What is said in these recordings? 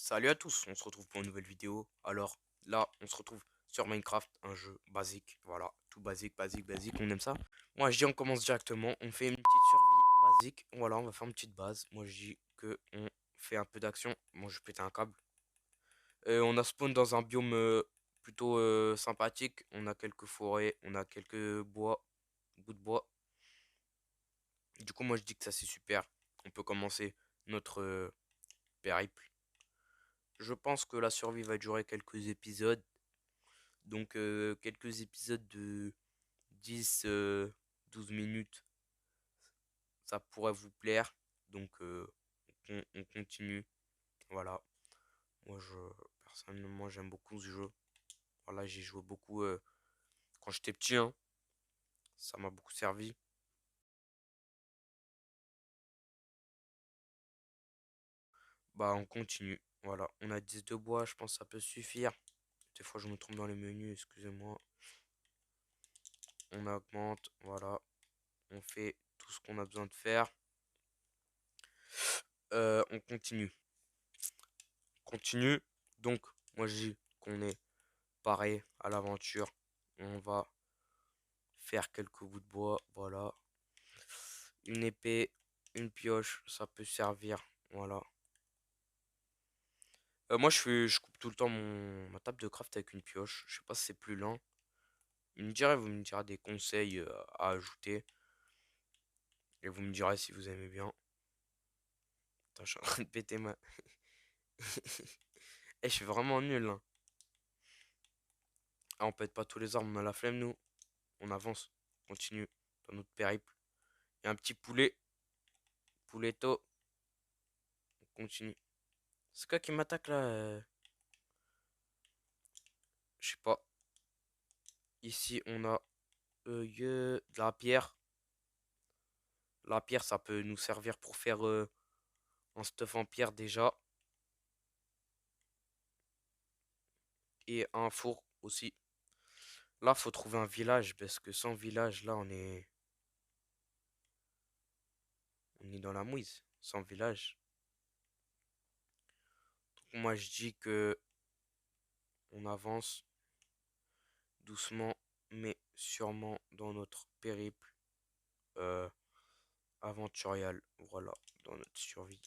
Salut à tous, on se retrouve pour une nouvelle vidéo. Alors là, on se retrouve sur Minecraft, un jeu basique. Voilà, tout basique, basique, basique, on aime ça. Moi je dis on commence directement, on fait une petite survie basique. Voilà, on va faire une petite base. Moi je dis que on fait un peu d'action. Moi je pétais un câble. On a spawn dans un biome plutôt sympathique. On a quelques forêts, on a quelques bois, bouts de bois. Du coup moi je dis que ça c'est super. On peut commencer notre périple. Je pense que la survie va durer quelques épisodes. Donc quelques épisodes de 10 12 minutes, ça pourrait vous plaire. Donc on continue. Voilà. Moi je personnellement j'aime beaucoup ce jeu. Voilà, j'ai joué beaucoup quand j'étais petit, hein. Ça m'a beaucoup servi. Bah on continue. Voilà, on a 10 de bois, je pense que ça peut suffire. Des fois je me trompe dans les menus, excusez-moi. On augmente, voilà. On fait tout ce qu'on a besoin de faire. On continue. Continue. Donc, moi je dis qu'on est pareil à l'aventure. On va faire quelques bouts de bois. Voilà. Une épée, une pioche, ça peut servir. Voilà. Moi je coupe tout le temps ma table de craft avec une pioche. Je sais pas si c'est plus lent. Vous me direz des conseils à ajouter. Et vous me direz si vous aimez bien. Putain, je suis en train de péter ma. Eh, je suis vraiment nul, hein. Ah, on pète pas tous les arbres, on a la flemme, nous. On avance, on continue dans notre périple. Il y a un petit poulet. Pouletto. On continue. C'est quoi qui m'attaque là Je sais pas. Ici, on a de la pierre. La pierre, ça peut nous servir pour faire un stuff en pierre déjà. Et un four aussi. Là, faut trouver un village parce que sans village, là, on est dans la mouise. Sans village. Donc, moi, je dis que on avance doucement, mais sûrement dans notre périple euh, aventurial. Voilà, dans notre survie.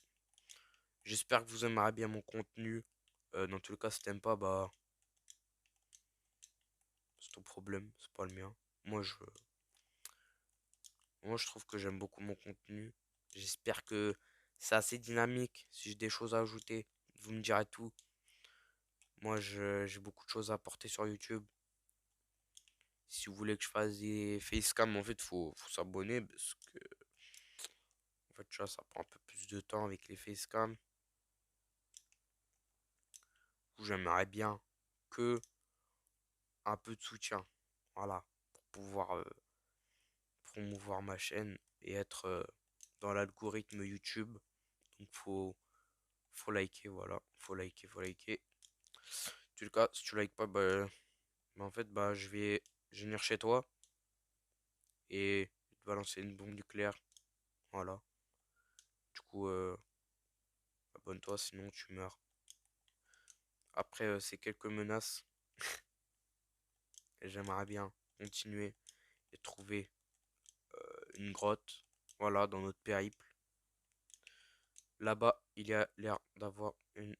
J'espère que vous aimerez bien mon contenu. Dans tout le cas, si t'aimes pas, bah, c'est ton problème, c'est pas le mien. Moi, je, Moi, je trouve que j'aime beaucoup mon contenu. J'espère que c'est assez dynamique. Si j'ai des choses à ajouter, vous me direz tout. Moi, j'ai beaucoup de choses à apporter sur YouTube. Si vous voulez que je fasse des facecam, en fait, faut s'abonner parce que, en fait, tu vois, ça prend un peu plus de temps avec les facecam. J'aimerais bien que un peu de soutien. Voilà, pour pouvoir promouvoir ma chaîne et être dans l'algorithme YouTube. Donc faut liker, voilà. Faut liker, faut liker. En tout cas, si tu likes pas, en fait, je vais venir chez toi et te balancer une bombe nucléaire. Voilà. Du coup, abonne-toi, sinon tu meurs. Après ces quelques menaces, j'aimerais bien continuer et trouver une grotte. Voilà, dans notre périple. Là-bas, il y a l'air d'avoir une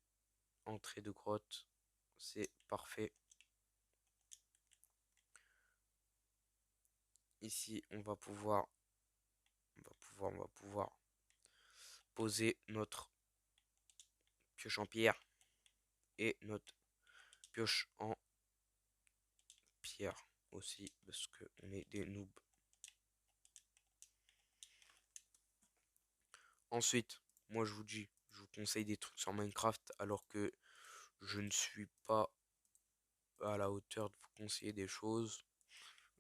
entrée de grotte. C'est parfait. Ici, on va pouvoir poser notre pioche en pierre et notre pioche en pierre aussi parce que on est des noobs. Ensuite, moi je vous conseille des trucs sur Minecraft alors que je ne suis pas à la hauteur de vous conseiller des choses.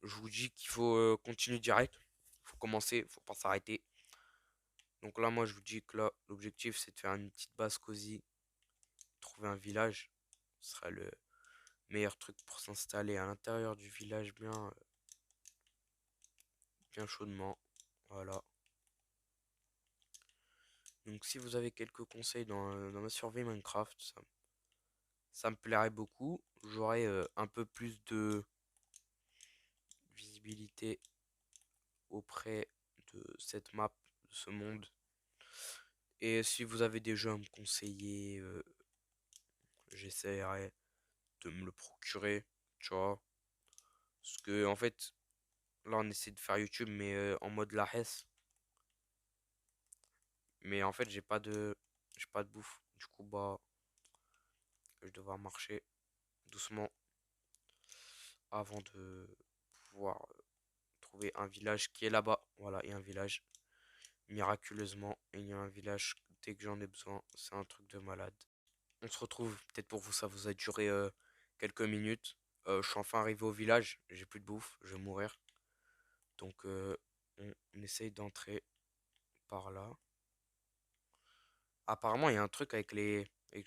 Je vous dis qu'il faut continuer direct, il faut commencer, il faut pas s'arrêter. Donc là, moi je vous dis que là, l'objectif c'est de faire une petite base cosy, trouver un village. Ce serait le meilleur truc pour s'installer à l'intérieur du village bien chaudement. Voilà. Donc si vous avez quelques conseils dans ma survie Minecraft, ça me plairait beaucoup. J'aurais un peu plus de visibilité auprès de cette map, de ce monde. Et si vous avez des jeux à me conseiller, j'essaierai de me le procurer, tu vois. Parce que en fait, là on essaie de faire YouTube mais en mode la hesse. Mais en fait j'ai pas de bouffe. Du coup bah je vais devoir marcher doucement avant de pouvoir trouver un village qui est là-bas. Voilà, il y a un village. Miraculeusement, il y a un village dès que j'en ai besoin. C'est un truc de malade. On se retrouve, peut-être pour vous, ça vous a duré quelques minutes. Je suis enfin arrivé au village, j'ai plus de bouffe, je vais mourir. Donc on essaye d'entrer par là. Apparemment, il y a un truc avec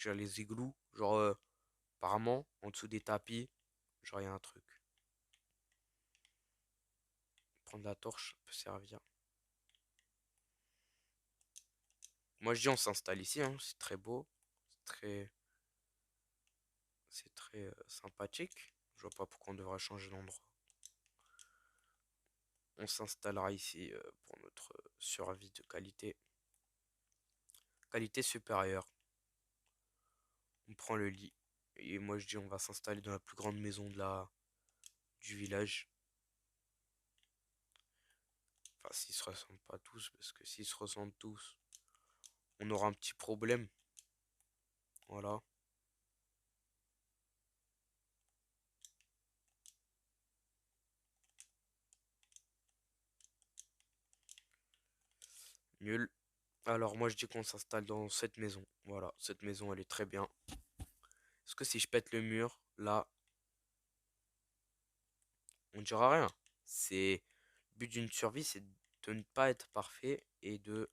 genre, les igloos. Genre, apparemment, en dessous des tapis, genre, il y a un truc. Prendre la torche peut servir. Moi, je dis, on s'installe ici, hein, c'est très beau. Très, c'est très sympathique. Je vois pas pourquoi on devrait changer d'endroit. On s'installera ici pour notre survie de qualité. Qualité supérieure. On prend le lit. Et moi je dis on va s'installer dans la plus grande maison du village. Enfin s'ils se ressemblent pas tous. Parce que s'ils se ressemblent tous, on aura un petit problème. Voilà. Nul. Alors moi je dis qu'on s'installe dans cette maison. Voilà. Cette maison elle est très bien. Est-ce que si je pète le mur, là, on dira rien. C'est le but d'une survie, c'est de ne pas être parfait et de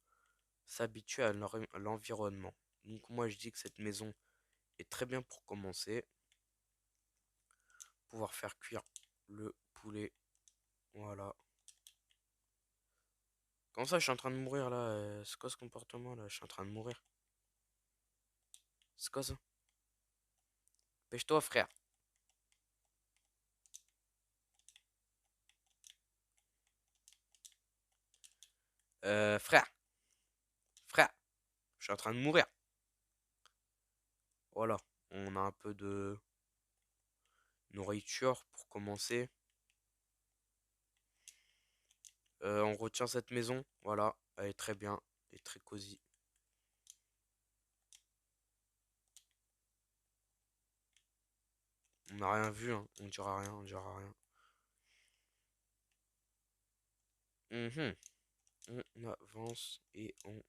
s'habituer à l'environnement. Donc moi je dis que cette maison est très bien pour commencer. Pouvoir faire cuire le poulet. Voilà. Comment ça je suis en train de mourir là? C'est quoi ce comportement là? Je suis en train de mourir. C'est quoi ça? Pêche-toi frère. Frère. Frère. Je suis en train de mourir. Voilà. On a un peu de nourriture pour commencer. On retient cette maison. Voilà. Elle est très bien. Elle est très cosy. On n'a rien vu, hein. On dira rien, on dira rien. Mhm. On avance et on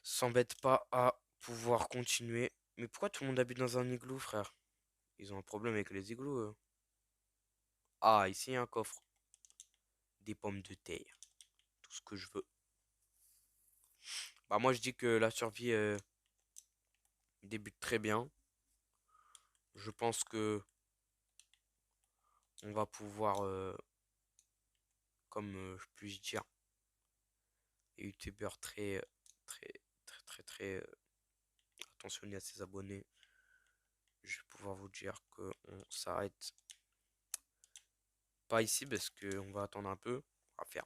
s'embête pas à pouvoir continuer. Mais pourquoi tout le monde habite dans un igloo, frère? Ils ont un problème avec les igloos, eux. Ah, ici, il y a un coffre. Des pommes de terre. Tout ce que je veux. Bah, moi, je dis que la survie débute très bien. Je pense que on va pouvoir, comme je puis dire, les youtubeurs très, très attentionné à ses abonnés. Je vais pouvoir vous dire qu'on s'arrête pas ici parce qu'on va attendre un peu. On va faire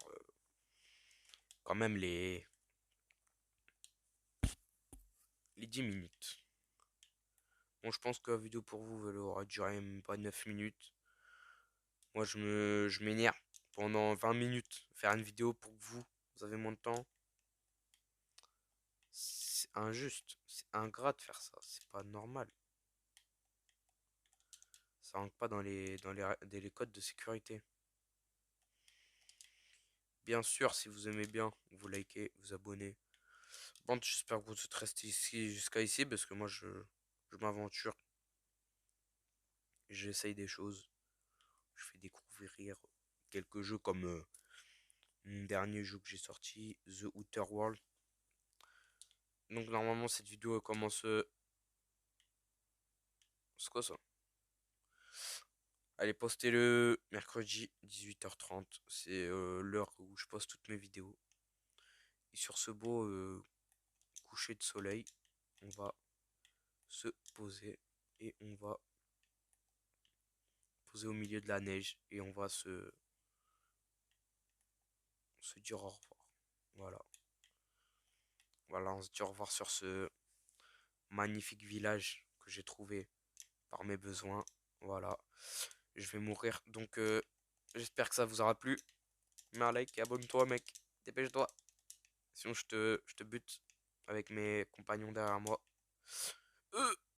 quand même les 10 minutes. Bon, je pense que la vidéo pour vous, elle aura duré même pas 9 minutes. Moi, je m'énerve pendant 20 minutes. Faire une vidéo pour que vous avez moins de temps. C'est injuste. C'est ingrat de faire ça. C'est pas normal. Ça rentre pas dans les codes de sécurité. Bien sûr, si vous aimez bien, vous likez, vous abonnez. Bon, j'espère que vous êtes resté ici jusqu'à ici parce que moi je m'aventure. J'essaye des choses. Je fais découvrir quelques jeux comme mon dernier jeu que j'ai sorti, The Outer World. Donc normalement cette vidéo elle commence. C'est quoi ça? Elle est postée le mercredi 18h30. C'est l'heure où je poste toutes mes vidéos. Et sur ce beau coucher de soleil. On va se poser et on va poser au milieu de la neige et on va se dire au revoir. Voilà. Voilà, on se dit au revoir sur ce magnifique village que j'ai trouvé par mes besoins. Voilà. Je vais mourir. Donc, j'espère que ça vous aura plu. Mets un like et abonne-toi, mec. Dépêche-toi. Sinon, je te bute avec mes compagnons derrière moi.